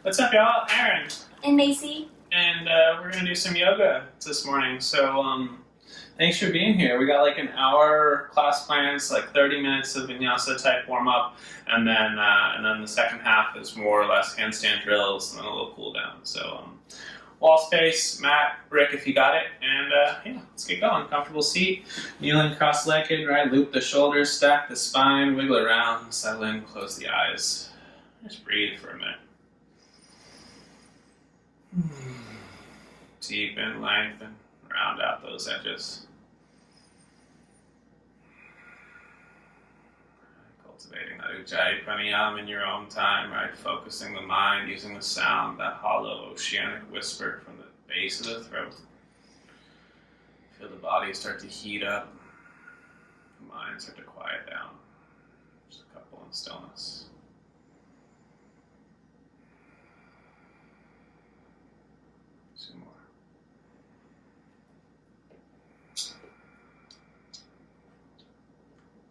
What's up, y'all? Aaron. And Macy. And we're going to do some yoga this morning. So thanks for being here. We got like an hour class plans, like 30 minutes of Vinyasa type warm up. And then the second half is more or less handstand drills and then a little cool down. So wall space, mat, brick if you got it. And yeah, let's get going. Comfortable seat, kneeling cross-legged, right? Loop the shoulders, stack the spine, wiggle around, settle in, close the eyes. Just breathe for a minute. Deepen, lengthen, round out those edges. Cultivating that Ujjayi Pranayama in your own time, right? Focusing the mind, using the sound, that hollow oceanic whisper from the base of the throat. Feel the body start to heat up, the mind start to quiet down. Just a couple in stillness. Two more.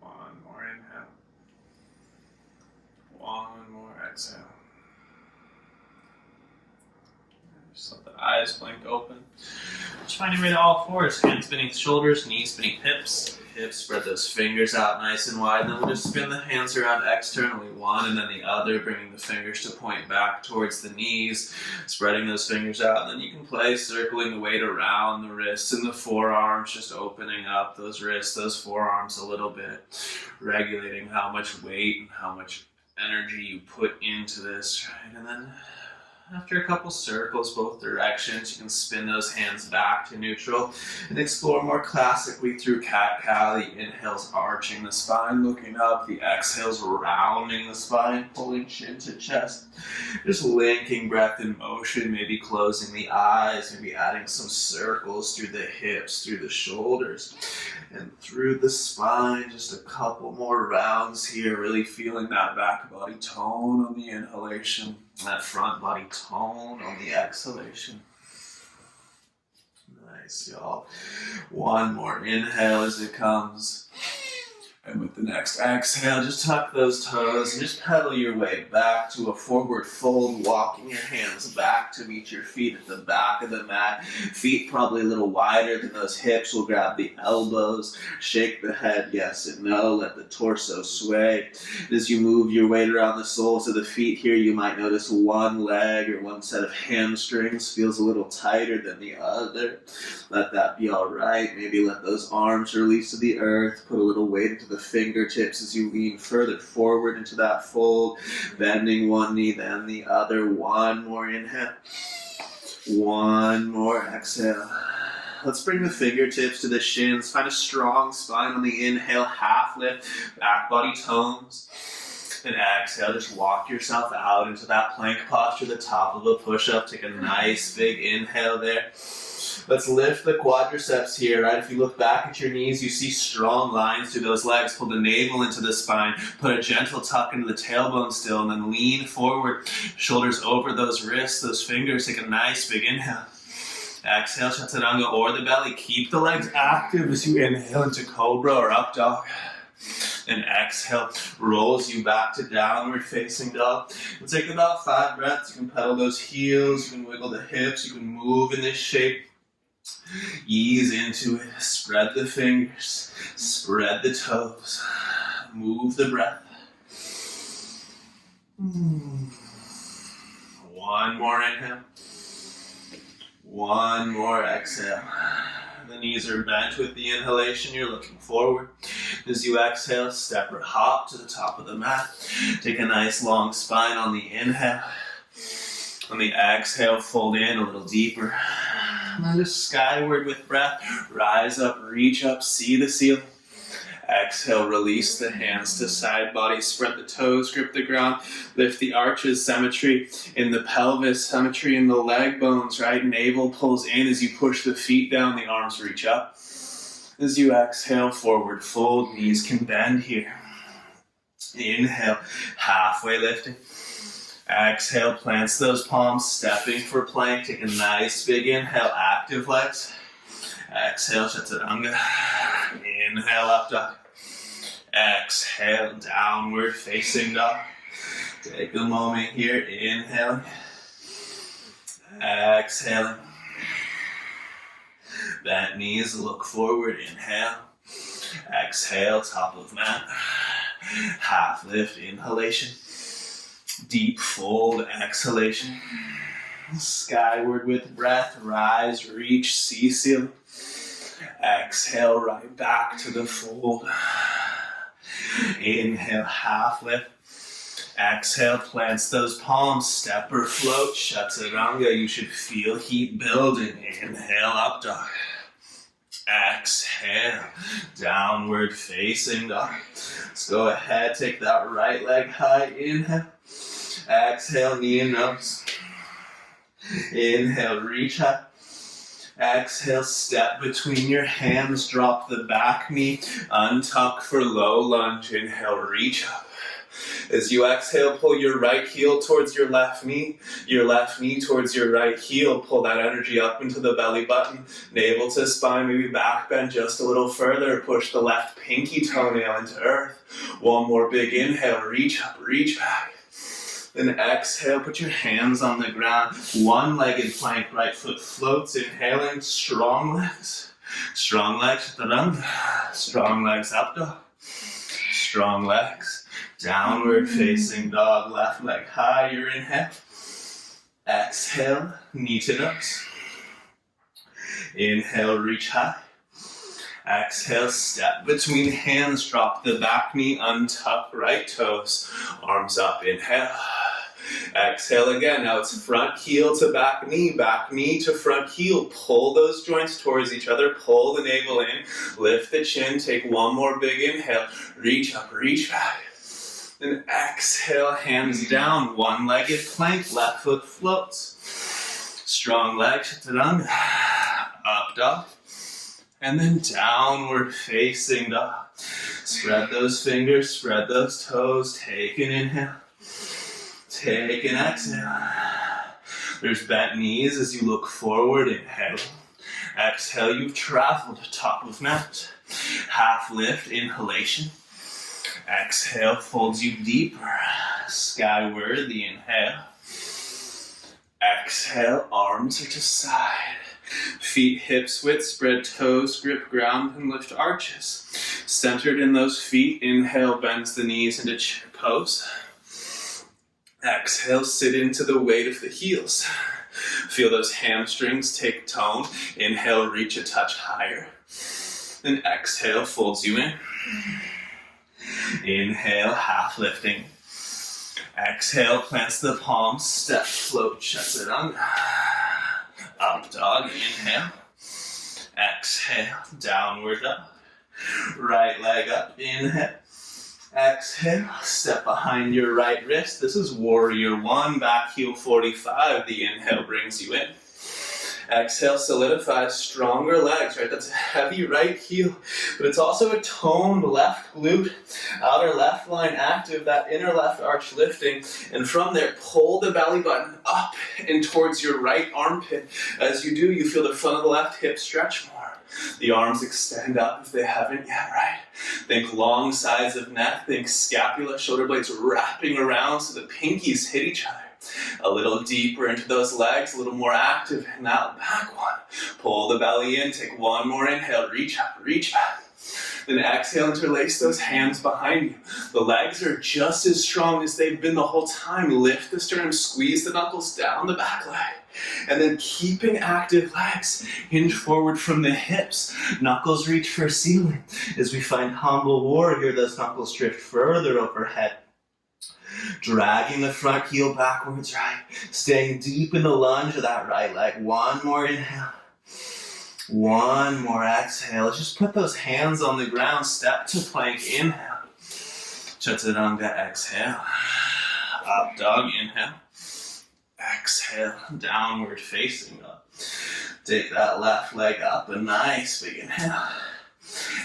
One more inhale. One more exhale. Just let the eyes blink open. Just find your way to all fours. Hands beneath shoulders, knees beneath hips. Hips, spread those fingers out nice and wide. Then we'll just spin the hands around externally, one and then the other, bringing the fingers to point back towards the knees, spreading those fingers out. And then you can play circling the weight around the wrists and the forearms, just opening up those wrists, those forearms a little bit, regulating how much weight and how much energy you put into this, right? And then after a couple circles both directions, you can spin those hands back to neutral and explore more classically through cat-cow. The inhales arching the spine, looking up. The exhales rounding the spine, pulling chin to chest. Just linking breath and motion, maybe closing the eyes, maybe adding some circles through the hips, through the shoulders, and through the spine. Just a couple more rounds here, really feeling that back body tone on the inhalation. That front body tone on the exhalation. Nice, y'all. One more inhale as it comes. And with the next exhale, just tuck those toes and just pedal your way back to a forward fold, walking your hands back to meet your feet at the back of the mat. Feet probably a little wider than those hips. We'll grab the elbows, shake the head yes and no, let the torso sway. As you move your weight around the soles of the feet here, you might notice one leg or one set of hamstrings feels a little tighter than the other. Let that be all right. Maybe let those arms release to the earth. Put a little weight into the fingertips as you lean further forward into that fold, bending one knee then the other. One more inhale. One more exhale. Let's bring the fingertips to the shins. Find a strong spine on the inhale, half lift, back body tones. And exhale, just walk yourself out into that plank posture, the top of a push-up. Take a nice big inhale there. Let's lift the quadriceps here, right? If you look back at your knees, you see strong lines through those legs. Pull the navel into the spine. Put a gentle tuck into the tailbone still, and then lean forward. Shoulders over those wrists, those fingers. Take a nice big inhale. Exhale, chaturanga or the belly. Keep the legs active as you inhale into cobra or up dog. And exhale, rolls you back to downward facing dog. We'll take about 5 breaths. You can pedal those heels, you can wiggle the hips, you can move in this shape. Ease into it, spread the fingers, spread the toes, move the breath. One more inhale, one more exhale. The knees are bent with the inhalation, you're looking forward. As you exhale, step or hop to the top of the mat. Take a nice long spine on the inhale. On the exhale, fold in a little deeper. And then just skyward with breath. Rise up, reach up, see the ceiling. Exhale, release the hands to side body. Spread the toes, grip the ground. Lift the arches, symmetry in the pelvis, symmetry in the leg bones, right? Navel pulls in as you push the feet down, the arms reach up. As you exhale, forward fold, knees can bend here. Inhale, halfway lifting. Exhale, plants those palms, stepping for plank. Take a nice big inhale, active legs. Exhale, chaturanga. Inhale, up dog. Exhale, downward facing dog. Take a moment here, inhale. Exhaling. Bent knees, look forward, inhale. Exhale, top of mat. Half lift, inhalation. Deep fold, exhalation. Skyward with breath, rise, reach, see ceiling. Exhale, right back to the fold. Inhale, half lift. Exhale, plants those palms, step or float, chaturanga. You should feel heat building. Inhale, up dog. Exhale, downward facing dog. Let's go ahead, take that right leg high, inhale. Exhale, knee and nose. Inhale, reach high. Exhale, step between your hands, drop the back knee, untuck for low lunge. Inhale, reach up. As you exhale, pull your right heel towards your left knee towards your right heel. Pull that energy up into the belly button, navel to spine, maybe back bend just a little further. Push the left pinky toenail into earth. One more big inhale, reach up, reach back. Then exhale, put your hands on the ground. One-legged plank, right foot floats. Inhaling, strong legs. Strong legs, chaturanga. Strong legs, up dog. Strong legs. Downward facing dog, left leg higher, inhale. Exhale, knee to nose. Inhale, reach high. Exhale, step between hands, drop the back knee, untuck right toes, arms up, inhale. Exhale again, now it's front heel to back knee to front heel. Pull those joints towards each other, pull the navel in, lift the chin, take one more big inhale, reach up, reach back. Then exhale, hands down, one-legged plank, left foot floats. Strong legs, chaturanga, up dog. And then downward facing dog. Spread those fingers, spread those toes, take an inhale. Take an exhale. There's bent knees as you look forward, inhale. Exhale, you've traveled top of mat. Half lift, inhalation. Exhale, folds you deeper. Skyward, the inhale. Exhale, arms are to side. Feet hips width, spread toes, grip ground and lift arches. Centered in those feet, inhale, bends the knees into chair pose. Exhale, sit into the weight of the heels. Feel those hamstrings take tone. Inhale, reach a touch higher. Then exhale, folds you in. Inhale, half lifting. Exhale, plants the palms, step, float, chaturanga. Up dog, inhale. Exhale, downward dog. Right leg up, inhale. Exhale, step behind your right wrist. This is warrior one, back heel 45. The inhale brings you in. Exhale, solidify stronger legs, right? That's a heavy right heel, but it's also a toned left glute, outer left line active, that inner left arch lifting. And from there, pull the belly button up and towards your right armpit. As you do, you feel the front of the left hip stretch more. The arms extend up if they haven't yet, right? Think long sides of neck, think scapula, shoulder blades wrapping around so the pinkies hit each other. A little deeper into those legs, a little more active in that back one. Pull the belly in, take one more inhale, reach up, reach back. Then exhale, interlace those hands behind you. The legs are just as strong as they've been the whole time. Lift the sternum, squeeze the knuckles down the back leg. And then keeping active legs, hinge forward from the hips. Knuckles reach for ceiling. As we find humble warrior, those knuckles drift further overhead. Dragging the front heel backwards, right? Staying deep in the lunge of that right leg. One more inhale. One more exhale. Just put those hands on the ground. Step to plank. Inhale. Chaturanga. Exhale. Up dog. Inhale. Exhale. Downward facing dog. Take that left leg up. A nice big inhale.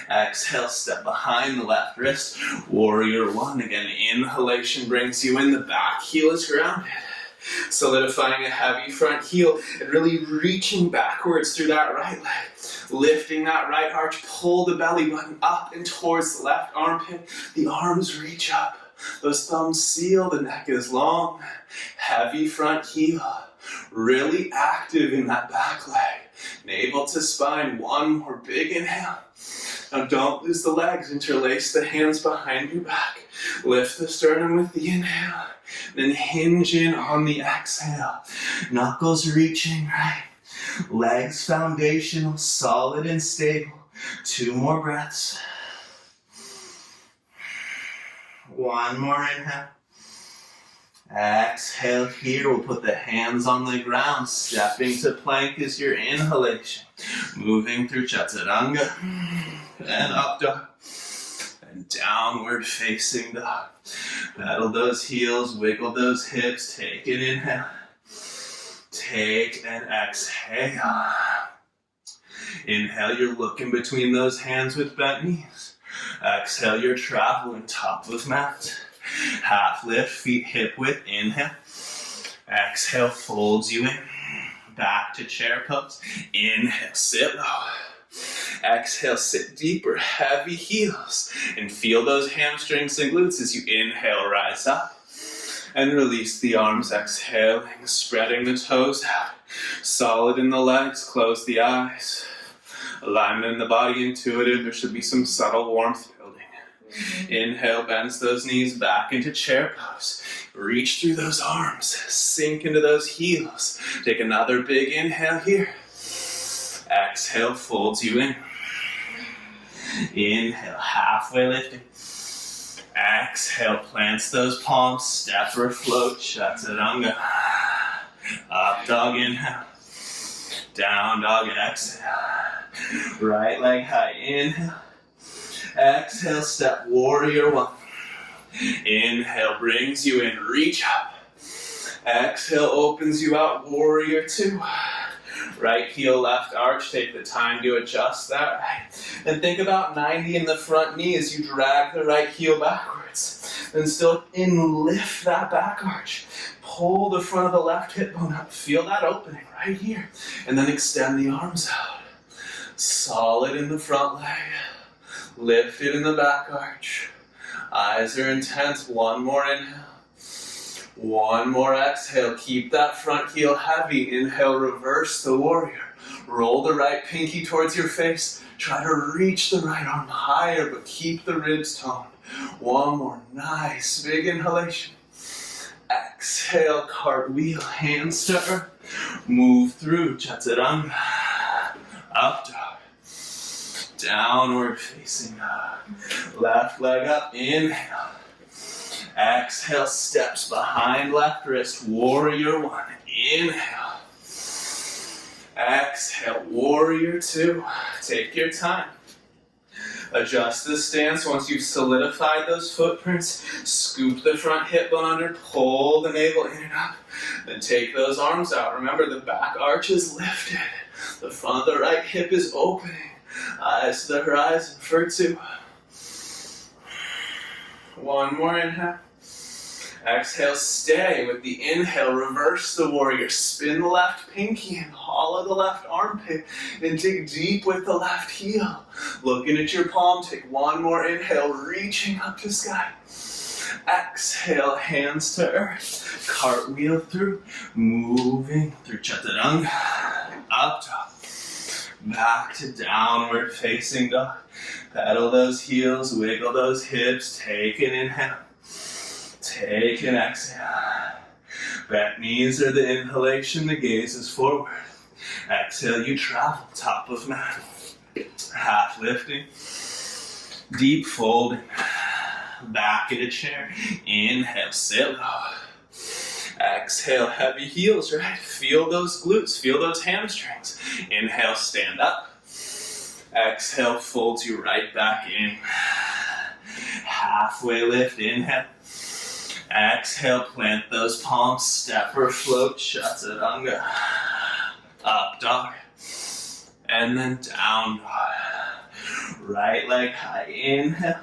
Exhale, step behind the left wrist. Warrior one. Again, inhalation brings you in. The back heel is grounded. Solidifying a heavy front heel and really reaching backwards through that right leg. Lifting that right arch, pull the belly button up and towards the left armpit. The arms reach up. Those thumbs seal, the neck is long. Heavy front heel. Really active in that back leg. Navel to spine, one more big inhale. Now don't lose the legs, interlace the hands behind your back. Lift the sternum with the inhale. Then hinge in on the exhale. Knuckles reaching right. Legs foundational, solid and stable. 2 more breaths. One more inhale. Exhale here, we'll put the hands on the ground. Stepping to plank is your inhalation. Moving through chaturanga. And up dog. And downward facing dog. Pedal those heels, wiggle those hips. Take an inhale. Take an exhale. Inhale, you're looking between those hands with bent knees. Exhale, you're traveling top of mat. Half lift, feet hip width, inhale. Exhale, folds you in. Back to chair pose. Inhale, sit low. Exhale, sit deeper, heavy heels. And feel those hamstrings and glutes as you inhale, rise up. And release the arms, exhaling, spreading the toes out. Solid in the legs, close the eyes. Alignment in the body, intuitive. There should be some subtle warmth building. Inhale, bends those knees back into chair pose. Reach through those arms, sink into those heels. Take another big inhale here. Exhale, folds you in. Inhale, halfway lifting. Exhale, plants those palms, step or float, chaturanga. Up dog, inhale. Down dog, exhale. Right leg high, inhale. Exhale, step warrior one. Inhale, brings you in, reach up. Exhale, opens you out, warrior two. Right heel, left arch, take the time to adjust that right. And think about 90 in the front knee as you drag the right heel backwards. Then still lift that back arch. Pull the front of the left hip bone up. Feel that opening right here. And then extend the arms out. Solid in the front leg. Lifted in the back arch. Eyes are intense. One more inhale. One more exhale. Keep that front heel heavy. Inhale, reverse the warrior. Roll the right pinky towards your face. Try to reach the right arm higher, but keep the ribs toned. One more nice big inhalation. Exhale, cartwheel, hands to earth. Move through chaturanga. Up dog. Downward facing dog. Left leg up, inhale. Exhale, steps behind left wrist, warrior one. Inhale. Exhale, warrior two. Take your time. Adjust the stance once you've solidified those footprints. Scoop the front hip bone under, pull the navel in and up. Then take those arms out. Remember, the back arch is lifted. The front of the right hip is opening. Eyes to the horizon for two. One more inhale. Exhale, stay with the inhale, reverse the warrior, spin the left pinky and hollow the left armpit, and dig deep with the left heel. Looking at your palm, take one more inhale, reaching up to sky. Exhale, hands to earth, cartwheel through, moving through chaturanga, up dog, back to downward facing dog. Pedal those heels, wiggle those hips, take an inhale. Take an exhale. Bent knees are the inhalation, the gaze is forward. Exhale, you travel, top of mat. Half lifting. Deep folding. Back in a chair. Inhale, sit low. Exhale, heavy heels, right? Feel those glutes, feel those hamstrings. Inhale, stand up. Exhale, folds you right back in. Halfway lift, inhale. Exhale, plant those palms, step or float, chaturanga. Up dog. And then down dog. Right leg high, inhale.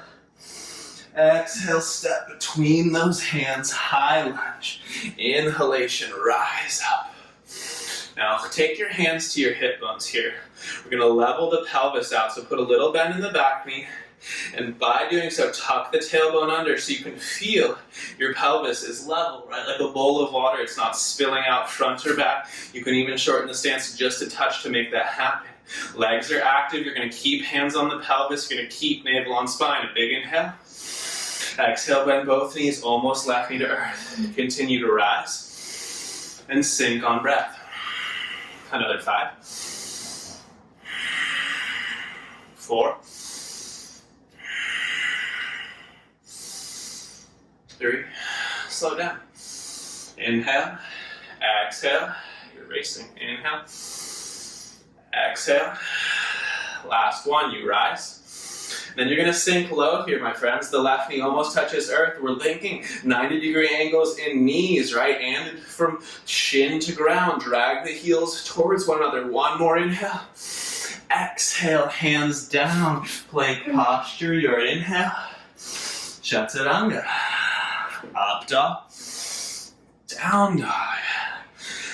Exhale, step between those hands, high lunge. Inhalation, rise up. Now take your hands to your hip bones here. We're going to level the pelvis out, so put a little bend in the back knee. And by doing so, tuck the tailbone under so you can feel your pelvis is level, right? Like a bowl of water. It's not spilling out front or back. You can even shorten the stance just a touch to make that happen. Legs are active. You're going to keep hands on the pelvis. You're going to keep navel on spine. A big inhale. Exhale, bend both knees, almost left knee to earth. Continue to rise and sink on breath. Another 5. 4. 3, slow down. Inhale, exhale, you're racing. Inhale, exhale. Last one, you rise. Then you're gonna sink low here, my friends. The left knee almost touches earth. We're linking 90-degree angles in knees, right? And from shin to ground, drag the heels towards one another. One more inhale. Exhale, hands down, plank posture, your inhale. Chaturanga. Up dog, down dog.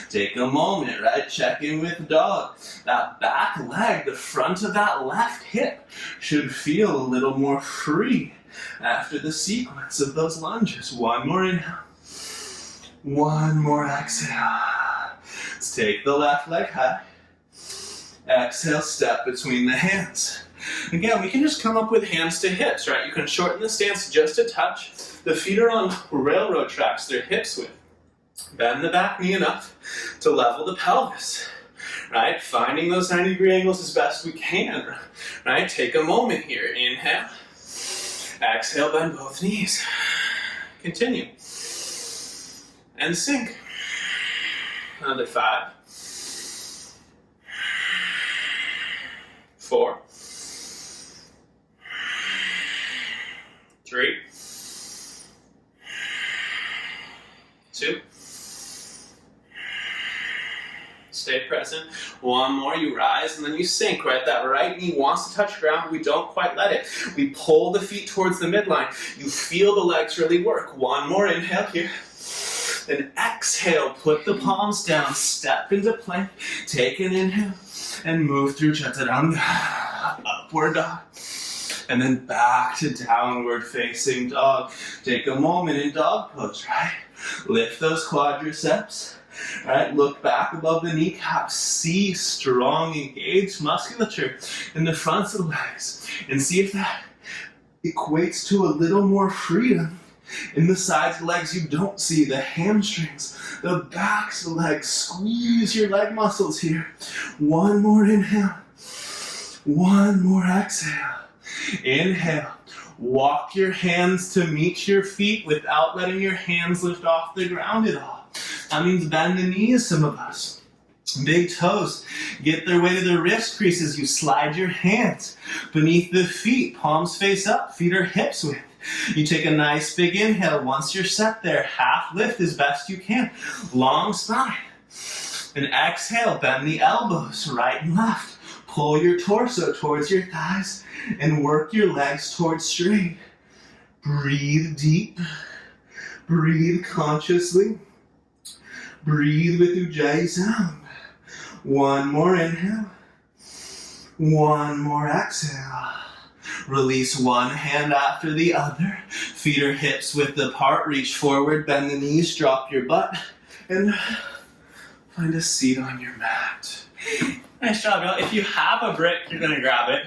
Take a moment, right? Check in with dog. That back leg, the front of that left hip should feel a little more free after the sequence of those lunges. One more inhale. One more exhale. Let's take the left leg high. Exhale, step between the hands. Again, we can just come up with hands to hips, right? You can shorten the stance just a touch. The feet are on railroad tracks, they're hips width. Bend the back knee enough to level the pelvis, right? Finding those 90-degree angles as best we can, right? Take a moment here. Inhale. Exhale, bend both knees. Continue. And sink. Another 5. 4. 3. 2. Stay present. One more, you rise, and then you sink, right? That right knee wants to touch ground, but we don't quite let it. We pull the feet towards the midline. You feel the legs really work. One more inhale here. Then exhale, put the palms down, step into plank, take an inhale, and move through Chaturanga. Upward dog. And then back to downward facing dog. Take a moment in dog pose, right? Lift those quadriceps, right? Look back above the kneecaps. See strong, engaged musculature in the fronts of the legs. And see if that equates to a little more freedom in the sides of the legs you don't see. The hamstrings, the backs of the legs. Squeeze your leg muscles here. One more inhale. One more exhale. Inhale. Walk your hands to meet your feet without letting your hands lift off the ground at all. That means bend the knees, some of us. Big toes get their way to the wrist creases. You slide your hands beneath the feet. Palms face up. Feet are hips width. You take a nice big inhale. Once you're set there, half lift as best you can. Long spine. And exhale, bend the elbows right and left. Pull your torso towards your thighs and work your legs towards straight. Breathe deep. Breathe consciously. Breathe with Ujjayi sound. One more inhale. One more exhale. Release one hand after the other. Feet are hips width apart. Reach forward, bend the knees, drop your butt, and find a seat on your mat. Nice job, y'all. If you have a brick, you're going to grab it.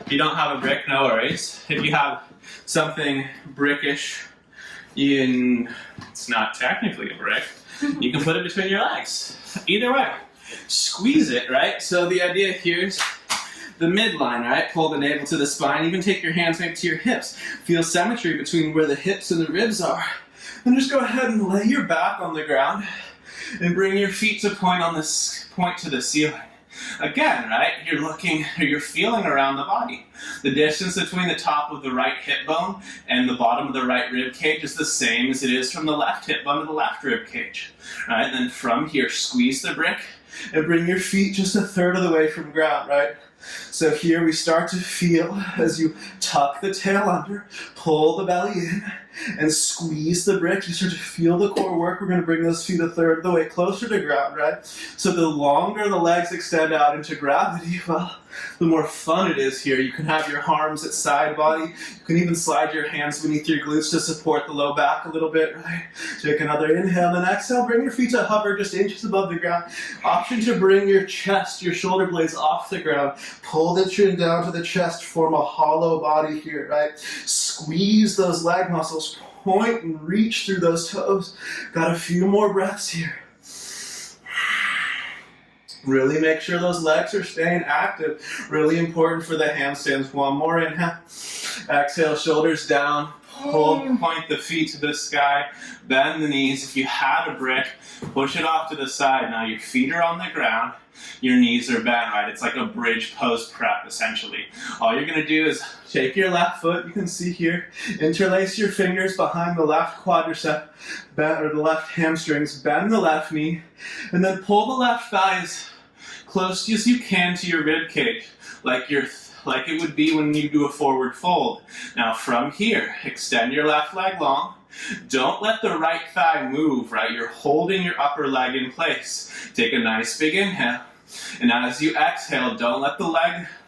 If you don't have a brick, no worries. If you have something brickish, it's not technically a brick, you can put it between your legs. Either way, squeeze it, right? So the idea here is the midline, right? Pull the navel to the spine. Even take your hands maybe to your hips. Feel symmetry between where the hips and the ribs are. Then just go ahead and lay your back on the ground and bring your feet to point to the ceiling. Again, right, you're feeling around the body. The distance between the top of the right hip bone and the bottom of the right rib cage is the same as it is from the left hip bone to the left rib cage. Right, and then from here, squeeze the brick and bring your feet just a third of the way from ground, right? So here we start to feel as you tuck the tail under, pull the belly in, and squeeze the bricks. You start to feel the core work. We're going to bring those feet a third of the way closer to ground, right? So the longer the legs extend out into gravity, well, the more fun it is here. You can have your arms at side body. You can even slide your hands beneath your glutes to support the low back a little bit, right? Take another inhale and exhale. Bring your feet to hover just inches above the ground. Option to bring your chest, your shoulder blades off the ground. Pull the chin down to the chest, form a hollow body here, right? Squeeze those leg muscles, point and reach through those toes. Got a few more breaths here. Really make sure those legs are staying active. Really important for the handstands. One more inhale. Exhale, shoulders down. Pull, point the feet to the sky. Bend the knees. If you had a brick, push it off to the side. Now your feet are on the ground. Your knees are bent, right? It's like a bridge pose prep, essentially. All you're going to do is take your left foot, you can see here, interlace your fingers behind the left quadricep, or the left hamstrings, bend the left knee, and then pull the left thigh as close as you can to your rib cage, like it would be when you do a forward fold. Now from here, extend your left leg long. Don't let the right thigh move, right? You're holding your upper leg in place. Take a nice big inhale. And as you exhale, don't let the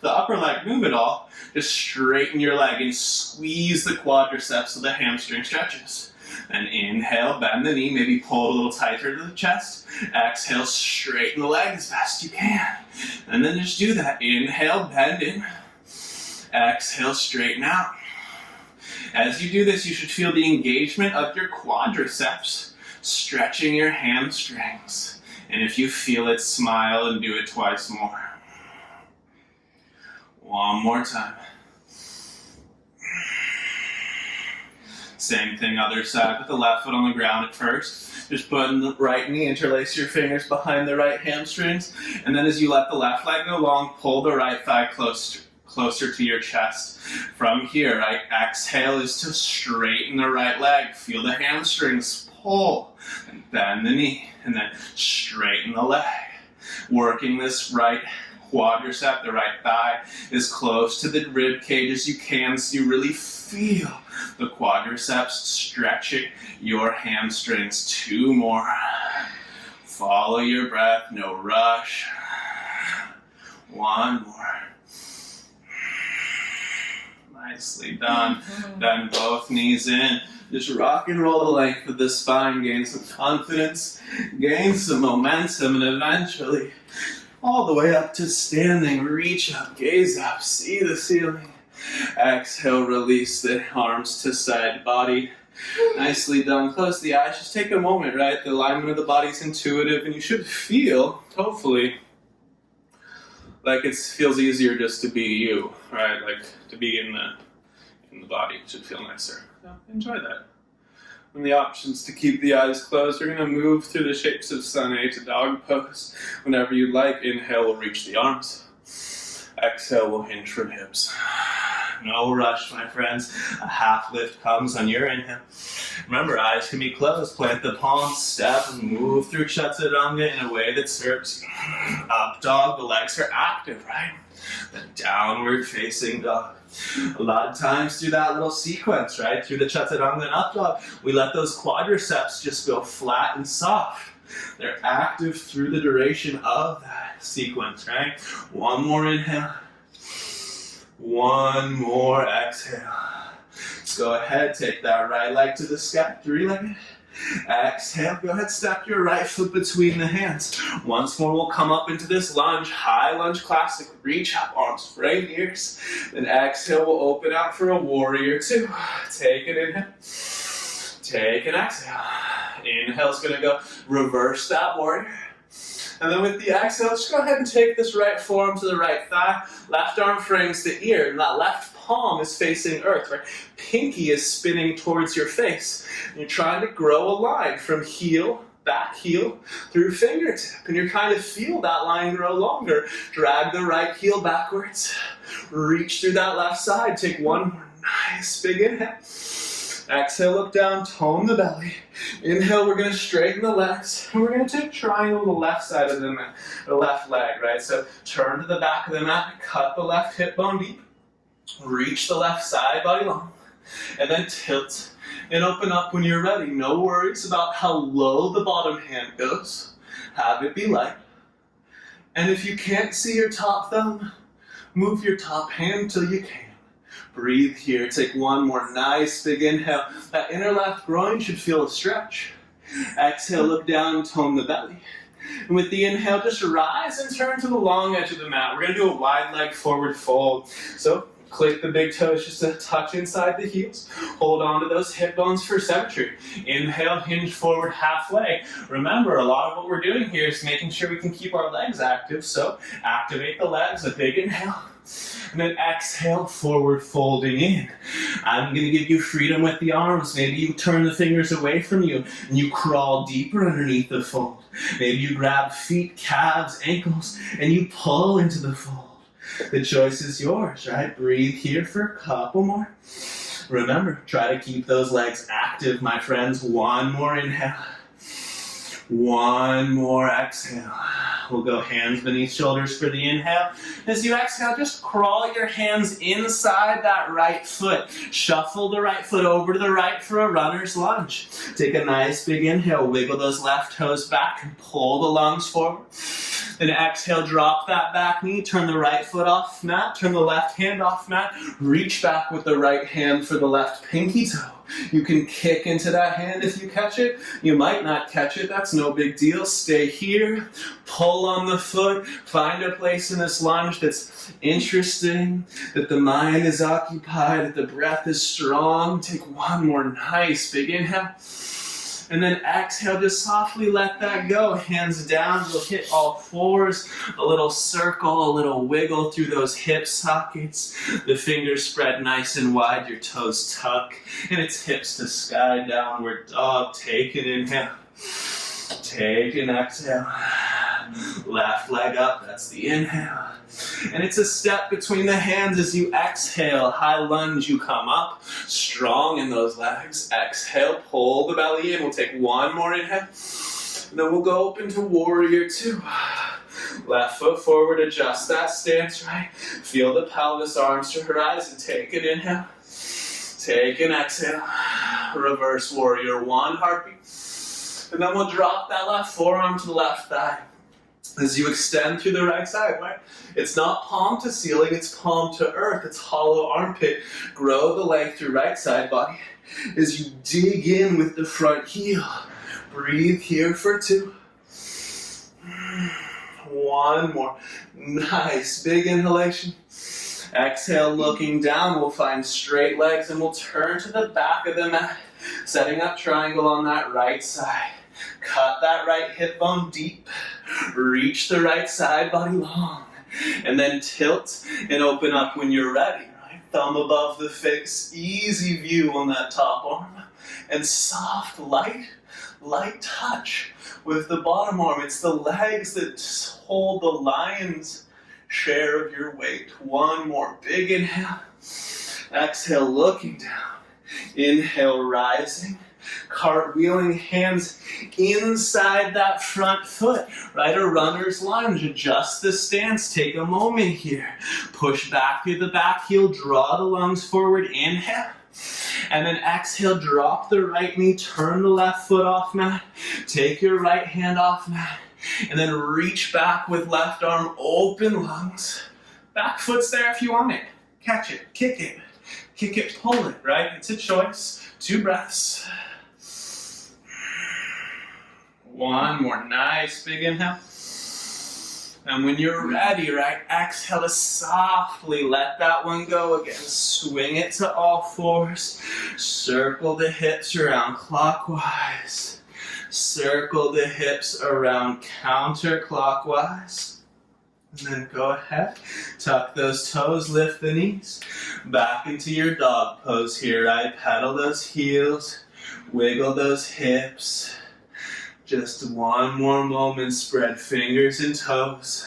upper leg move at all. Just straighten your leg and squeeze the quadriceps so the hamstring stretches. And inhale, bend the knee, maybe pull a little tighter to the chest. Exhale, straighten the leg as best you can. And then just do that. Inhale, bend in. Exhale, straighten out. As you do this, you should feel the engagement of your quadriceps, stretching your hamstrings. And if you feel it, smile and do it twice more. One more time. Same thing, other side, with the left foot on the ground at first. Just put in the right knee, interlace your fingers behind the right hamstrings. And then as you let the left leg go long, pull the right thigh closer to your chest. From here, right, exhale is to straighten the right leg. Feel the hamstrings pull, and bend the knee, and then straighten the leg. Working this right quadricep, the right thigh, as close to the rib cage as you can, so you really feel the quadriceps stretching your hamstrings. Two more. Follow your breath, no rush. One more. Nicely done. Bend both knees in. Just rock and roll the length of the spine. Gain some confidence, gain some momentum, and eventually all the way up to standing. Reach up, gaze up, see the ceiling. Exhale, release the arms to side body. Nicely done. Close the eyes. Just take a moment, right? The alignment of the body's intuitive, and you should feel, hopefully, like it feels easier just to be you, right? Like to be in the body. It should feel nicer. So enjoy that. And the options to keep the eyes closed, we're going to move through the shapes of Sun A to dog pose. Whenever you like, inhale, we'll reach the arms. Exhale, we'll hinge from hips. No rush, my friends. A half lift comes on your inhale. Remember, eyes can be closed. Plant the palms, step, and move through Chaturanga in a way that serves you. Up dog, the legs are active, right? Then downward facing dog. A lot of times through that little sequence, right? Through the Chaturanga and up dog, we let those quadriceps just go flat and soft. They're active through the duration of that sequence, right? One more inhale. One more exhale. Let's go ahead, take that right leg to the sky, three-legged. Exhale, go ahead, step your right foot between the hands. Once more, we'll come up into this lunge, high lunge classic. Reach up, arms right ears. Then exhale, we'll open out for a warrior two. Take an inhale. Take an exhale. Inhale's gonna go reverse that warrior. And then with the exhale, just go ahead and take this right forearm to the right thigh. Left arm frames the ear, and that left palm is facing earth, right? Pinky is spinning towards your face. And you're trying to grow a line from heel, back heel, through fingertip. And you're trying to feel that line grow longer. Drag the right heel backwards. Reach through that left side. Take one more nice big inhale. Exhale, look down, tone the belly. Inhale, we're going to straighten the legs. And we're going to take triangle on the left side of the mat, the left leg, right? So turn to the back of the mat, cut the left hip bone deep, reach the left side body long, and then tilt and open up when you're ready. No worries about how low the bottom hand goes. Have it be light. And if you can't see your top thumb, move your top hand till you can. Breathe here. Take one more nice big inhale. That inner left groin should feel a stretch. Exhale, look down and tone the belly. And with the inhale, just rise and turn to the long edge of the mat. We're going to do a wide leg forward fold. So click the big toes just a touch inside the heels. Hold on to those hip bones for symmetry. Inhale, hinge forward halfway. Remember, a lot of what we're doing here is making sure we can keep our legs active. So activate the legs, a big inhale. And then exhale, forward folding in. I'm going to give you freedom with the arms. Maybe you turn the fingers away from you and you crawl deeper underneath the fold. Maybe you grab feet, calves, ankles, and you pull into the fold. The choice is yours, right? Breathe here for a couple more. Remember, try to keep those legs active, my friends. One more inhale. One more exhale. We'll go hands beneath shoulders for the inhale. As you exhale, just crawl your hands inside that right foot. Shuffle the right foot over to the right for a runner's lunge. Take a nice big inhale. Wiggle those left toes back and pull the lungs forward. Then exhale, drop that back knee. Turn the right foot off mat. Turn the left hand off mat. Reach back with the right hand for the left pinky toe. You can kick into that hand if you catch it. You might not catch it. That's no big deal. Stay here. Pull on the foot. Find a place in this lunge that's interesting, that the mind is occupied, that the breath is strong. Take one more nice big inhale. And then exhale, just softly let that go. Hands down, you'll hit all fours. A little circle, a little wiggle through those hip sockets. The fingers spread nice and wide, your toes tuck. And it's hips to sky, downward dog. Take an inhale. Take an exhale. Left leg up, that's the inhale. And it's a step between the hands as you exhale. High lunge, you come up. Strong in those legs. Exhale, pull the belly in. We'll take one more inhale. And then we'll go up into warrior two. Left foot forward, adjust that stance, right? Feel the pelvis, arms to horizon. Take an inhale. Take an exhale. Reverse warrior one, heartbeat. And then we'll drop that left forearm to the left thigh. As you extend through the right side, right? It's not palm to ceiling, it's palm to earth. It's hollow armpit. Grow the length through right side body. As you dig in with the front heel. Breathe here for two. One more. Nice, big inhalation. Exhale, looking down. We'll find straight legs and we'll turn to the back of the mat. Setting up triangle on that right side. Cut that right hip bone deep. Reach the right side body long. And then tilt and open up when you're ready, right? Thumb above the face. Easy view on that top arm. And soft, light touch with the bottom arm. It's the legs that hold the lion's share of your weight. One more big inhale. Exhale, looking down. Inhale, rising. Cartwheeling hands inside that front foot, right? A runner's lunge. Adjust the stance. Take a moment here. Push back through the back heel. Draw the lungs forward. Inhale. And then exhale, drop the right knee. Turn the left foot off mat. Take your right hand off mat. And then reach back with left arm. Open lungs. Back foot's there if you want it. Catch it. Kick it. Kick it, pull it, right? It's a choice. 2 breaths. One more nice big inhale. And when you're ready, right, exhale to softly let that one go again. Swing it to all fours. Circle the hips around clockwise. Circle the hips around counterclockwise. And then go ahead, tuck those toes, lift the knees. Back into your dog pose here, right? Pedal those heels, wiggle those hips. Just one more moment, spread fingers and toes.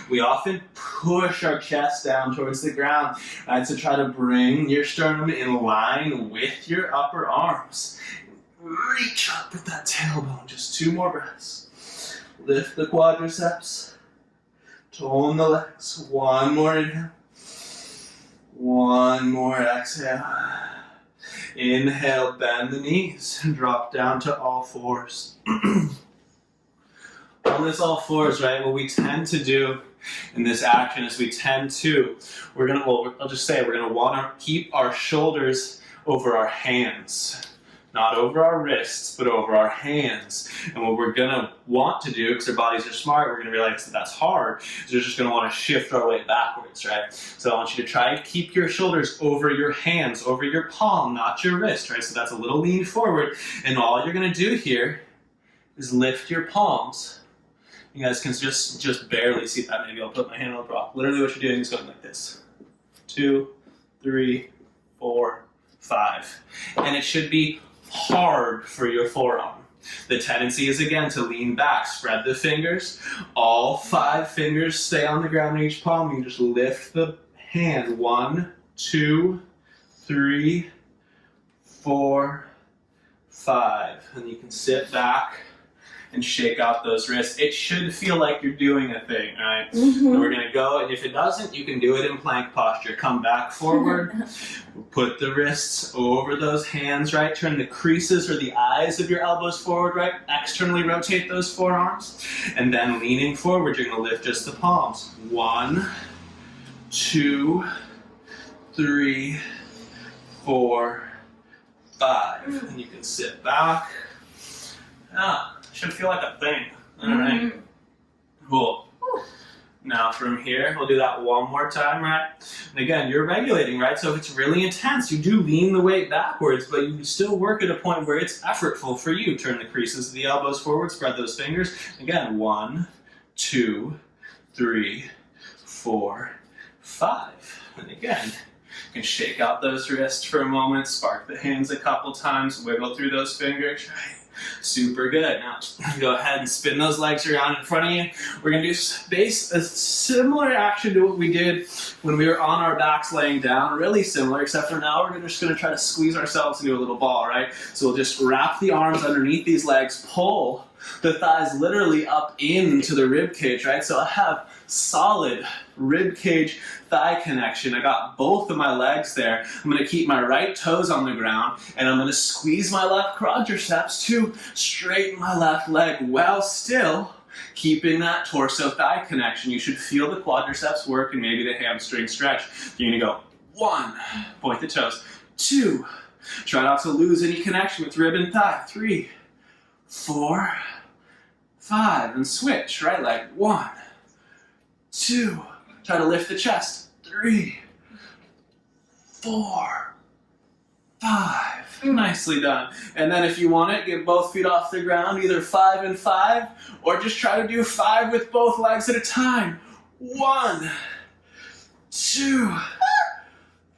We often push our chest down towards the ground, right? So try to bring your sternum in line with your upper arms. Reach up with that tailbone. Just 2 more breaths. Lift the quadriceps. Tone the legs. 1 more inhale. 1 more exhale. Inhale, bend the knees. Drop down to all fours. On this all fours, right, what we tend to do in this action is we're gonna want to keep our shoulders over our hands. Not over our wrists, but over our hands. And what we're going to want to do, because our bodies are smart, we're going to realize that that's hard, is we're just going to want to shift our way backwards, right? So I want you to try to keep your shoulders over your hands, over your palm, not your wrist, right? So that's a little lean forward. And all you're going to do here is lift your palms. You guys can just barely see that. Maybe I'll put my hand on the prop. Literally what you're doing is going like this. 2, 3, 4, 5. And it should be hard for your forearm. The tendency is again to lean back, spread the fingers. All 5 fingers stay on the ground in each palm. You just lift the hand. 1, 2, 3, 4, 5. And you can sit back and shake out those wrists. It should feel like you're doing a thing, right? Mm-hmm. And we're gonna go, and if it doesn't, you can do it in plank posture. Come back forward, put the wrists over those hands, right? Turn the creases or the eyes of your elbows forward, right? Externally rotate those forearms. And then leaning forward, you're gonna lift just the palms. 1, 2, 3, 4, 5. And you can sit back. Should feel like a thing. All right. Cool. Now from here, we'll do that one more time, right? And again, you're regulating, right? So if it's really intense, you do lean the weight backwards, but you still work at a point where it's effortful for you. Turn the creases of the elbows forward, spread those fingers. Again, 1, 2, 3, 4, 5. And again, you can shake out those wrists for a moment, spark the hands a couple times, wiggle through those fingers, right? Super good. Now go ahead and spin those legs around in front of you. We're going to do a similar action to what we did when we were on our backs laying down. Really similar, except for now we're just going to try to squeeze ourselves into a little ball, right? So we'll just wrap the arms underneath these legs, pull the thighs literally up into the rib cage, right? So I have solid rib cage thigh connection. I got both of my legs there. I'm going to keep my right toes on the ground, and I'm going to squeeze my left quadriceps to straighten my left leg while still keeping that torso thigh connection. You should feel the quadriceps work and maybe the hamstring stretch. You're going to go 1, point the toes, 2, try not to lose any connection with rib and thigh, 3, 4, 5, and switch, right leg, 1, 2, try to lift the chest, 3, 4, 5. Nicely done. And then if you want it, get both feet off the ground, either 5 and 5, or just try to do 5 with both legs at a time. 1, 2,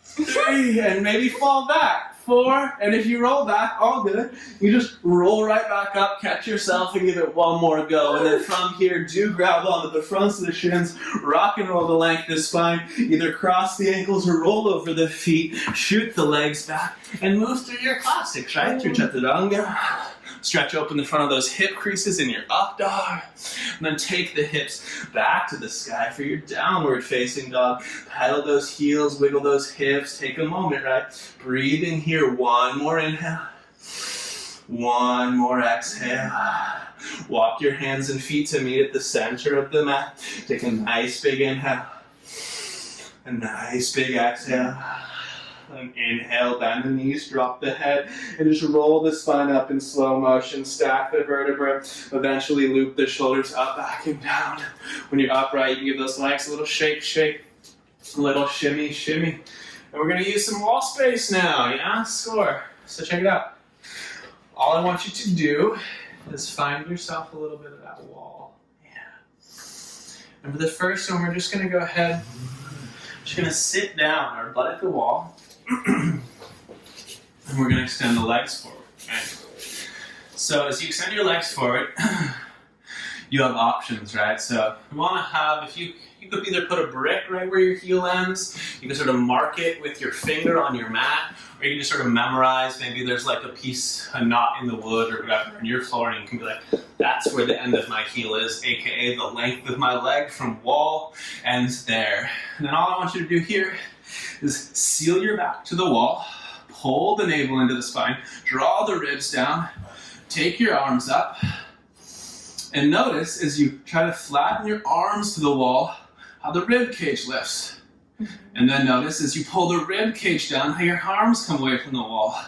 3, and maybe fall back. 4, and if you roll back, all good. You just roll right back up, catch yourself, and give it one more go. And then from here, do grab onto the fronts of the shins, rock and roll the length of the spine, either cross the ankles or roll over the feet, shoot the legs back, and move through your classics, right? Through Chaturanga. Stretch open the front of those hip creases in your up dog. And then take the hips back to the sky for your downward facing dog. Pedal those heels, wiggle those hips. Take a moment, right? Breathe in here. 1 more inhale. 1 more exhale. Walk your hands and feet to meet at the center of the mat. Take a nice big inhale. A nice big exhale. And inhale, bend the knees, drop the head, and just roll the spine up in slow motion. Stack the vertebrae, eventually loop the shoulders up, back, and down. When you're upright, you can give those legs a little shake, shake, a little shimmy, shimmy. And we're going to use some wall space now, yeah? Score. So check it out. All I want you to do is find yourself a little bit of that wall. Yeah. And for the first one, we're just going to go ahead, just going to sit down, our butt at the wall. And we're going to extend the legs forward. Right? So as you extend your legs forward, you have options, right? So you want to have, if you You could either put a brick right where your heel ends, you can sort of mark it with your finger on your mat, or you can just sort of memorize, maybe there's like a knot in the wood or whatever in your floor, and you can be like, that's where the end of my heel is, aka the length of my leg from wall ends there. And then all I want you to do here is seal your back to the wall, pull the navel into the spine, draw the ribs down, take your arms up, and notice as you try to flatten your arms to the wall, how the rib cage lifts. And then notice as you pull the rib cage down, how your arms come away from the wall.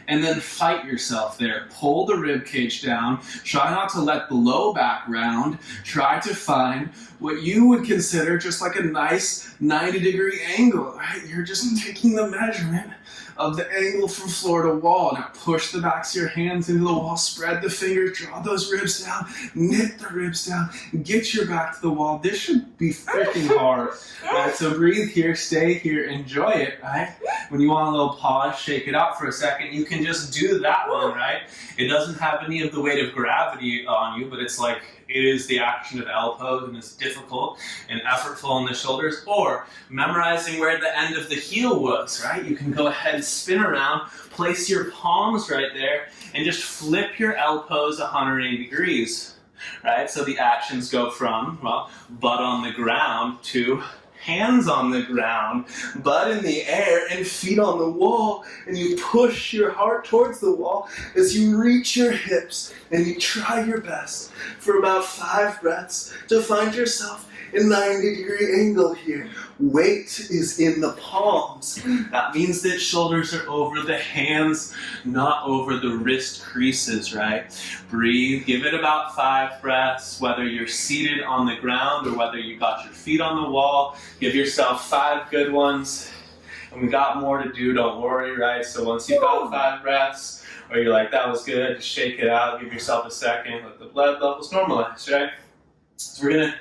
And then fight yourself there. Pull the rib cage down. Try not to let the low back round. Try to find what you would consider just like a nice 90-degree angle, right? You're just taking the measurement of the angle from floor to wall. Now push the backs of your hands into the wall, spread the fingers, draw those ribs down, knit the ribs down, get your back to the wall. This should be freaking hard. Right? So breathe here, stay here, enjoy it, right? When you want a little pause, shake it out for a second, you can just do that one, right? It doesn't have any of the weight of gravity on you, but it's like, it is the action of L pose, and it's difficult and effortful in the shoulders. Or memorizing where the end of the heel was, right? You can go ahead and spin around, place your palms right there, and just flip your L pose 180 degrees, right? So the actions go from, well, butt on the ground to hands on the ground, butt in the air, and feet on the wall, and you push your heart towards the wall as you reach your hips, and you try your best for about 5 breaths to find yourself in 90-degree angle here. Weight is in the palms. That means that shoulders are over the hands, not over the wrist creases, right? Breathe, give it about 5 breaths, whether you're seated on the ground or whether you got your feet on the wall. Give yourself 5 good ones. And we got more to do, don't worry, right? So once you've got 5 breaths, or you're like, that was good, just shake it out, give yourself a second, let the blood levels normalize, right? So we're gonna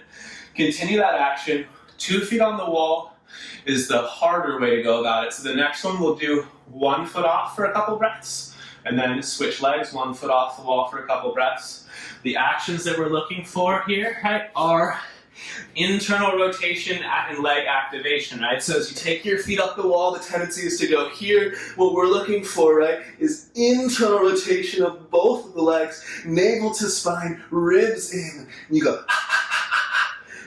continue that action. 2 feet on the wall is the harder way to go about it. So the next one we'll do 1 foot off for a couple breaths, and then switch legs, 1 foot off the wall for a couple breaths. The actions that we're looking for here, right, are internal rotation and leg activation, right? So as you take your feet up the wall, the tendency is to go here. What we're looking for, right, is internal rotation of both of the legs, navel to spine, ribs in. And you go,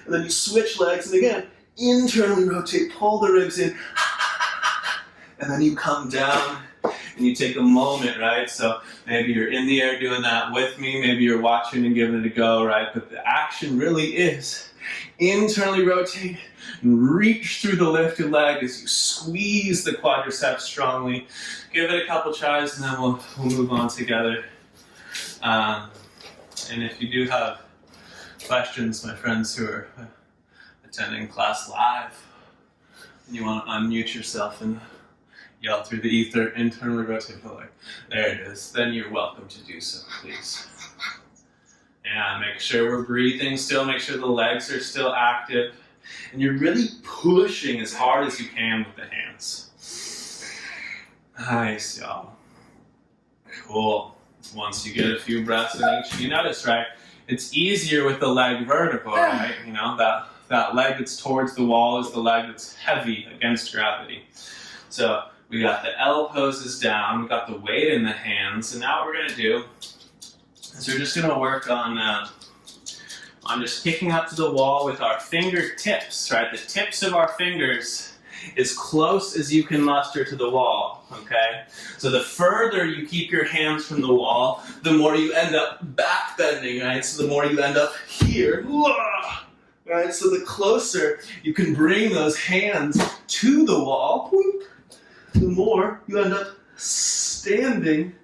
and then you switch legs, and again, internally rotate, pull the ribs in, and then you come down, and you take a moment, right? So maybe you're in the air doing that with me, maybe you're watching and giving it a go, right? But the action really is internally rotate and reach through the lifted leg as you squeeze the quadriceps strongly. Give it a couple tries, and then we'll move on together. And if you do have questions, my friends who are attending class live, and you want to unmute yourself and yell through the ether, internally rotate the leg. There it is. Then you're welcome to do so, please. And make sure we're breathing still, make sure the legs are still active, and you're really pushing as hard as you can with the hands. Nice, y'all. Cool. Once you get a few breaths in each, you notice, right? It's easier with the leg vertical, right? You know, that leg that's towards the wall is the leg that's heavy against gravity. So we got the L poses down, we got the weight in the hands, and now what we're gonna do is we're just gonna work on just kicking up to the wall with our fingertips, right? The tips of our fingers as close as you can muster to the wall, okay? So the further you keep your hands from the wall, the more you end up back bending, right? So the more you end up here, right? So the closer you can bring those hands to the wall, the more you end up standing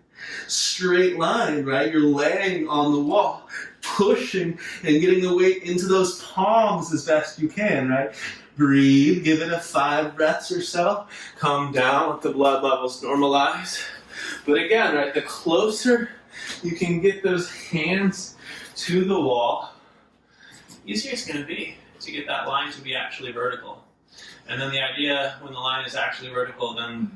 straight line, right? You're laying on the wall, pushing and getting the weight into those palms as best you can, right? Breathe, give it a 5 breaths or so. Come down, let the blood levels normalize. But again, right, the closer you can get those hands to the wall, easier it's going to be to get that line to be actually vertical. And then the idea, when the line is actually vertical, then,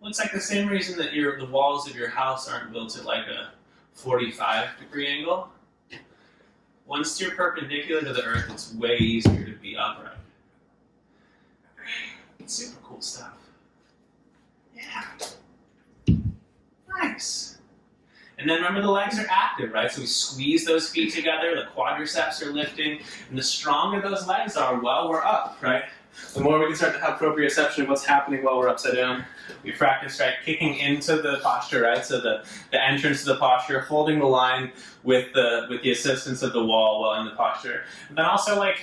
well, it's like the same reason that the walls of your house aren't built at like a 45-degree angle. Once you're perpendicular to the earth, it's way easier to be upright. Super cool stuff. Yeah. Nice. And then remember the legs are active, right? So we squeeze those feet together, the quadriceps are lifting, and the stronger those legs are while we're up, right? The more we can start to have proprioception of what's happening while we're upside down. We practice, right, kicking into the posture, right? So the entrance to the posture, holding the line with the assistance of the wall while in the posture. And then also like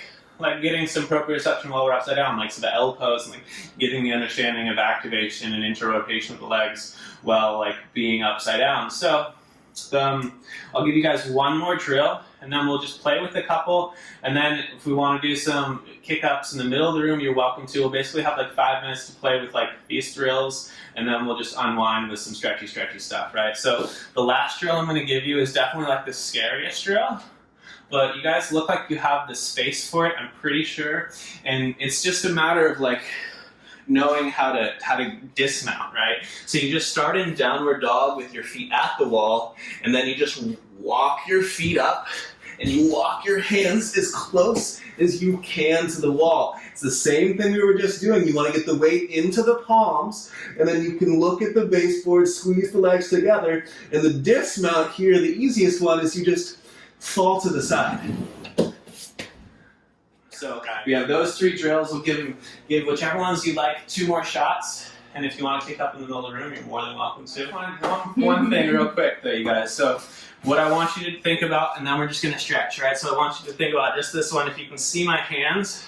getting some proprioception while we're upside down, like so the L pose, and like getting the understanding of activation and interrotation of the legs while like being upside down. So I'll give you guys one more drill, and then we'll just play with a couple. And then if we want to do some kick-ups in the middle of the room, you're welcome to. We'll basically have like 5 minutes to play with like these drills, and then we'll just unwind with some stretchy stuff, right? So the last drill I'm going to give you is definitely like the scariest drill. But you guys look like you have the space for it, I'm pretty sure. And it's just a matter of like knowing how to dismount, right? So you just start in downward dog with your feet at the wall, and then you just walk your feet up, and you walk your hands as close as you can to the wall. It's the same thing we were just doing. You want to get the weight into the palms, and then you can look at the baseboard, squeeze the legs together, and the dismount here, the easiest one, is you just fall to the side. So we have those 3 drills. We'll give whichever ones you like 2 more shots. And if you want to kick up in the middle of the room, you're more than welcome to. One thing real quick though, you guys. So what I want you to think about, and then we're just going to stretch, right? So I want you to think about just this one. If you can see my hands,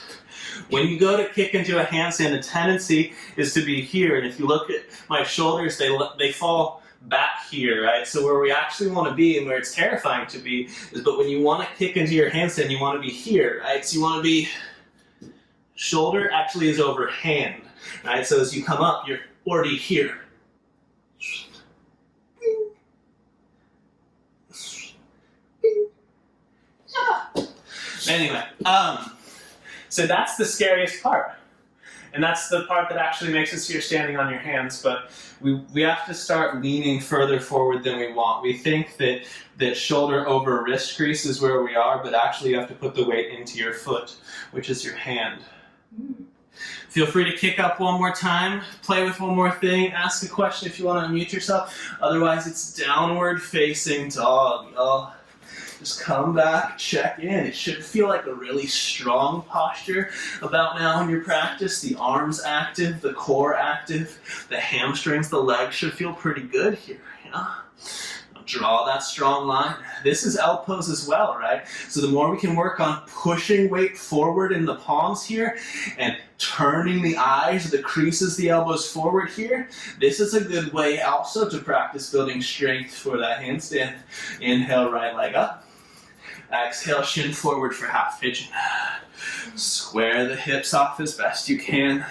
when you go to kick into a handstand, the tendency is to be here. And if you look at my shoulders, they fall back here, right? So where we actually want to be, and where it's terrifying to be, is but when you want to kick into your handstand, you want to be here, right? So you want to be, shoulder actually is over hand, right? So as you come up, you're already here. Anyway, so that's the scariest part. And that's the part that actually makes us here standing on your hands, but we have to start leaning further forward than we want. We think that shoulder over wrist crease is where we are, but actually you have to put the weight into your foot, which is your hand. Feel free to kick up one more time, play with one more thing, ask a question if you want to unmute yourself. Otherwise, it's downward facing dog, y'all. Just come back, check in. It should feel like a really strong posture about now in your practice. The arms active, the core active, the hamstrings, the legs should feel pretty good here. Draw that strong line. This is L pose as well, right? So the more we can work on pushing weight forward in the palms here and turning the eyes, the creases, the elbows forward here, this is a good way also to practice building strength for that handstand. Inhale, right leg up. Exhale, shin forward for half pigeon. Square the hips off as best you can.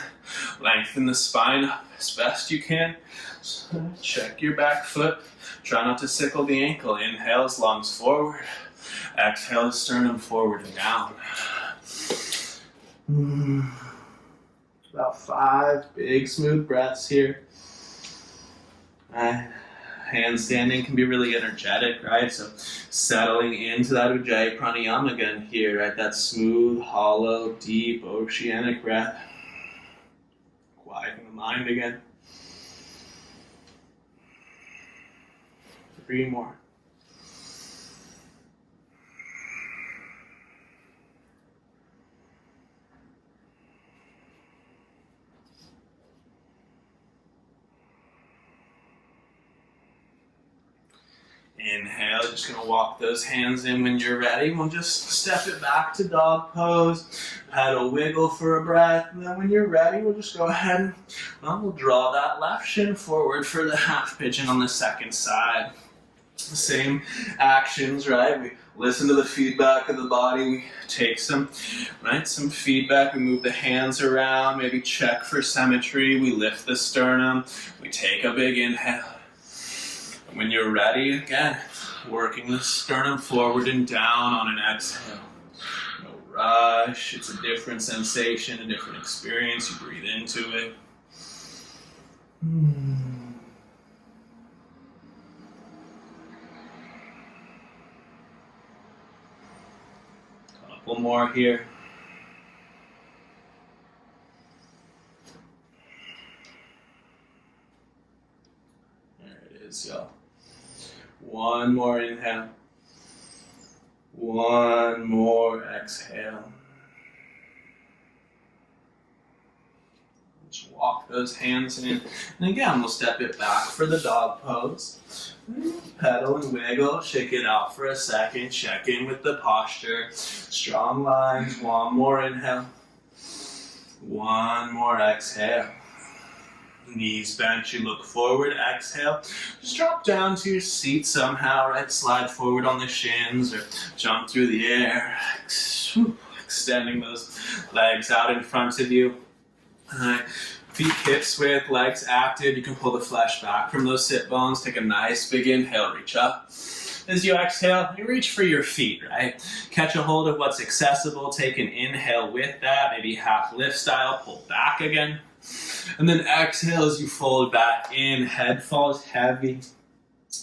Lengthen the spine up as best you can. Check your back foot. Try not to sickle the ankle. Inhale, lungs forward. Exhale, sternum forward and down. About 5 big, smooth breaths here. Handstanding can be really energetic, right? So settling into that Ujjayi pranayama again here, right? That smooth, hollow, deep, oceanic breath. Quieting the mind again. 3 more. Inhale, just going to walk those hands in when you're ready. We'll just step it back to dog pose. Paddle wiggle for a breath. And then when you're ready, we'll just go ahead and we'll draw that left shin forward for the half pigeon on the second side. The same actions, right? We listen to the feedback of the body. We take some feedback. We move the hands around. Maybe check for symmetry. We lift the sternum. We take a big inhale. When you're ready, again, working the sternum forward and down on an exhale. No rush. It's a different sensation, a different experience. You breathe into it. Couple more here. There it is, y'all. One more inhale. One more exhale. Just walk those hands in. And again, we'll step it back for the dog pose. Pedal and wiggle, shake it out for a second. Check in with the posture. Strong lines. One more inhale. One more exhale. Knees bent, you look forward, exhale. Just drop down to your seat somehow, right? Slide forward on the shins or jump through the air. Extending those legs out in front of you. Feet hips width, legs active. You can pull the flesh back from those sit bones. Take a nice big inhale, reach up. As you exhale, you reach for your feet, right? Catch a hold of what's accessible. Take an inhale with that, maybe half lift style. Pull back again. And then exhale as you fold back in. Head falls heavy.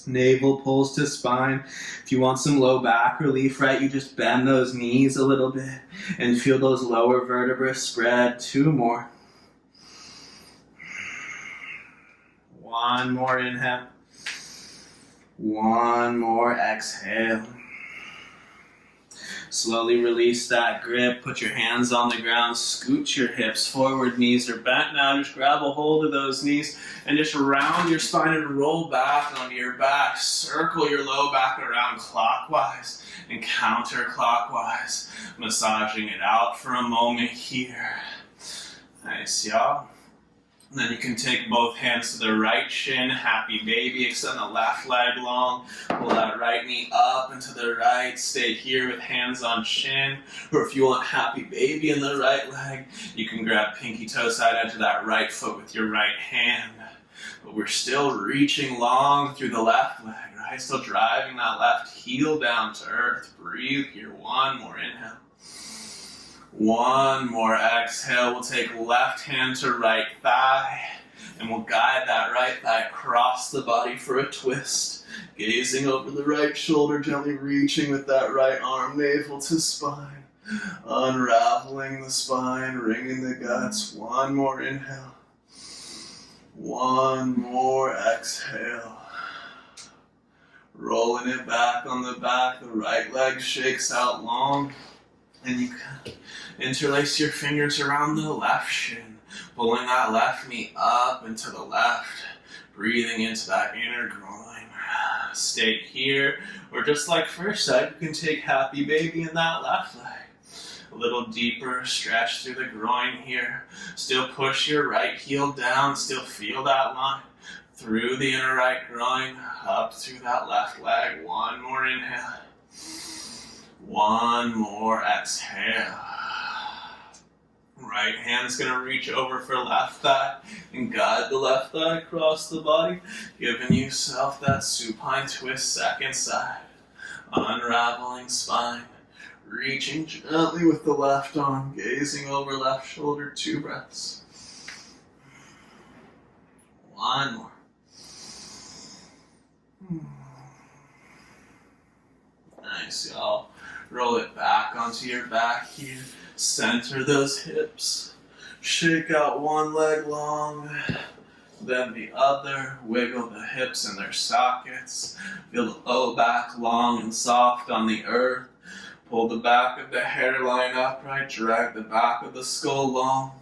Navel pulls to spine. If you want some low back relief, right, you just bend those knees a little bit and feel those lower vertebrae spread. Two more. One more inhale. One more exhale. Slowly release that grip. Put your hands on the ground. Scoot your hips forward. Knees are bent now. Just grab a hold of those knees and just round your spine and roll back onto your back. Circle your low back around clockwise and counterclockwise. Massaging it out for a moment here. Nice, y'all. And then you can take both hands to the right shin, happy baby. Extend the left leg long. Pull that right knee up and to the right. Stay here with hands on shin. Or if you want happy baby in the right leg, you can grab pinky toe side edge of that right foot with your right hand. But we're still reaching long through the left leg, right? Still driving that left heel down to earth. Breathe here. One more inhale. One more exhale. We'll take left hand to right thigh and we'll guide that right thigh across the body for a twist. Gazing over the right shoulder, gently reaching with that right arm, navel to spine. Unraveling the spine, wringing the guts. One more inhale. One more exhale. Rolling it back on the back. The right leg shakes out long. And you can interlace your fingers around the left shin, pulling that left knee up and to the left, breathing into that inner groin. Stay here, or just like first side, you can take happy baby in that left leg. A little deeper, stretch through the groin here. Still push your right heel down, still feel that line through the inner right groin, up through that left leg. One more inhale. One more exhale. Right hand's gonna reach over for left thigh and guide the left thigh across the body, giving yourself that supine twist second side. Unraveling spine, reaching gently with the left arm, gazing over left shoulder, 2 breaths. One more. Nice, y'all. Roll it back onto your back here. Center those hips. Shake out one leg long, then the other. Wiggle the hips in their sockets. Feel the low back long and soft on the earth. Pull the back of the hairline upright. Drag the back of the skull long.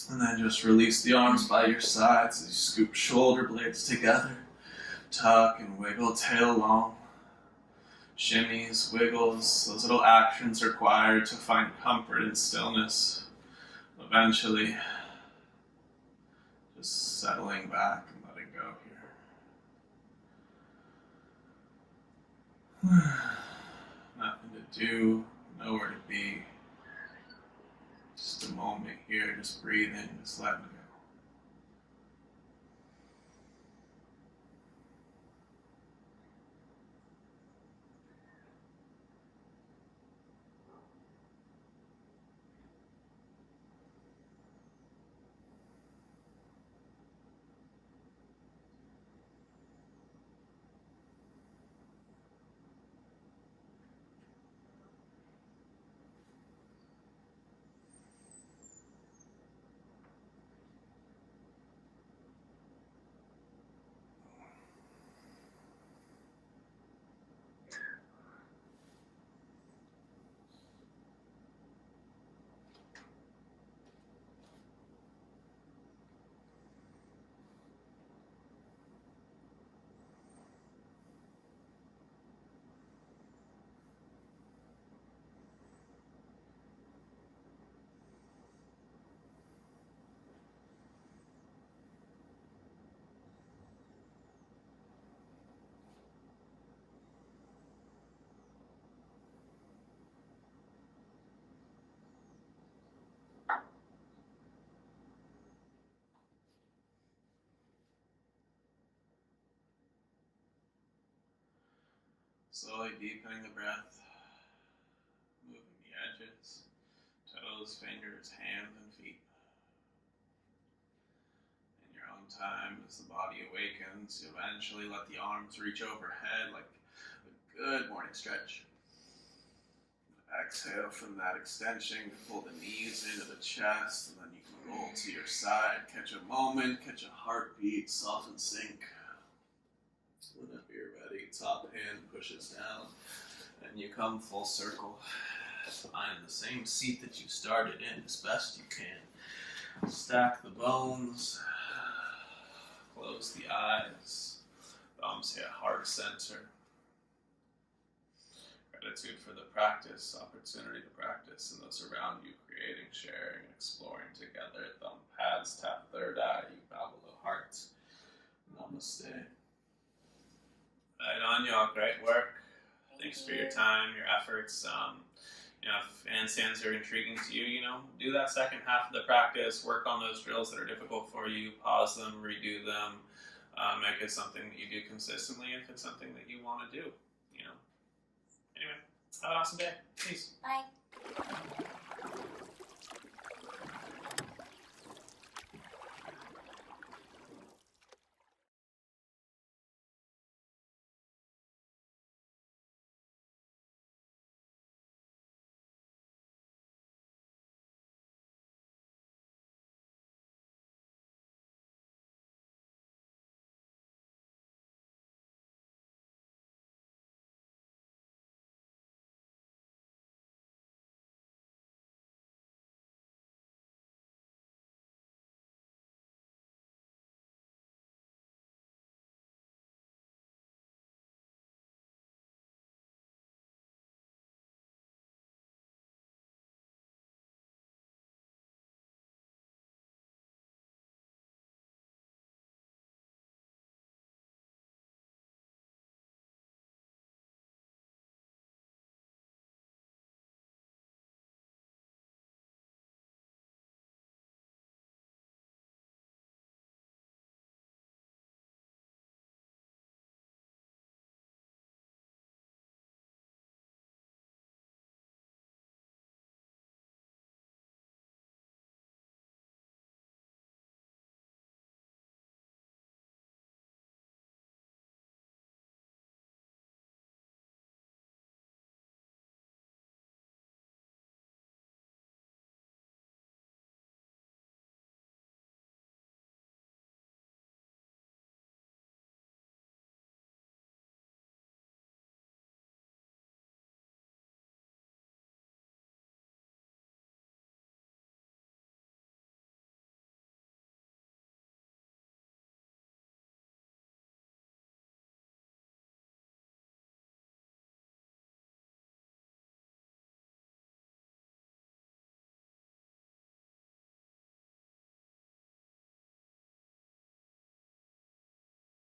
And then just release the arms by your sides as you scoop shoulder blades together. Tuck and wiggle tail long. Shimmies, wiggles, those little actions required to find comfort and stillness. Eventually, just settling back and letting go here. Nothing to do, nowhere to be. Just a moment here, just breathing, just letting go. Slowly deepening the breath, moving the edges, toes, fingers, hands, and feet. In your own time, as the body awakens, you eventually let the arms reach overhead like a good morning stretch. Exhale from that extension, pull the knees into the chest, and then you can roll to your side. Catch a moment, catch a heartbeat, soften, sink. Whenever you're ready, top hand pushes down, and you come full circle. Find the same seat that you started in as best you can. Stack the bones, close the eyes, thumbs hit heart center. Gratitude for the practice, opportunity to practice, and those around you, creating, sharing, exploring together. Thumb pads, tap third eye, you bow below heart. Namaste. Right on, y'all. Great work. Thanks for your time, your efforts. If handstands are intriguing to you, do that second half of the practice. Work on those drills that are difficult for you. Pause them, redo them. Make it something that you do consistently if it's something that you want to do. Anyway, have an awesome day. Peace. Bye.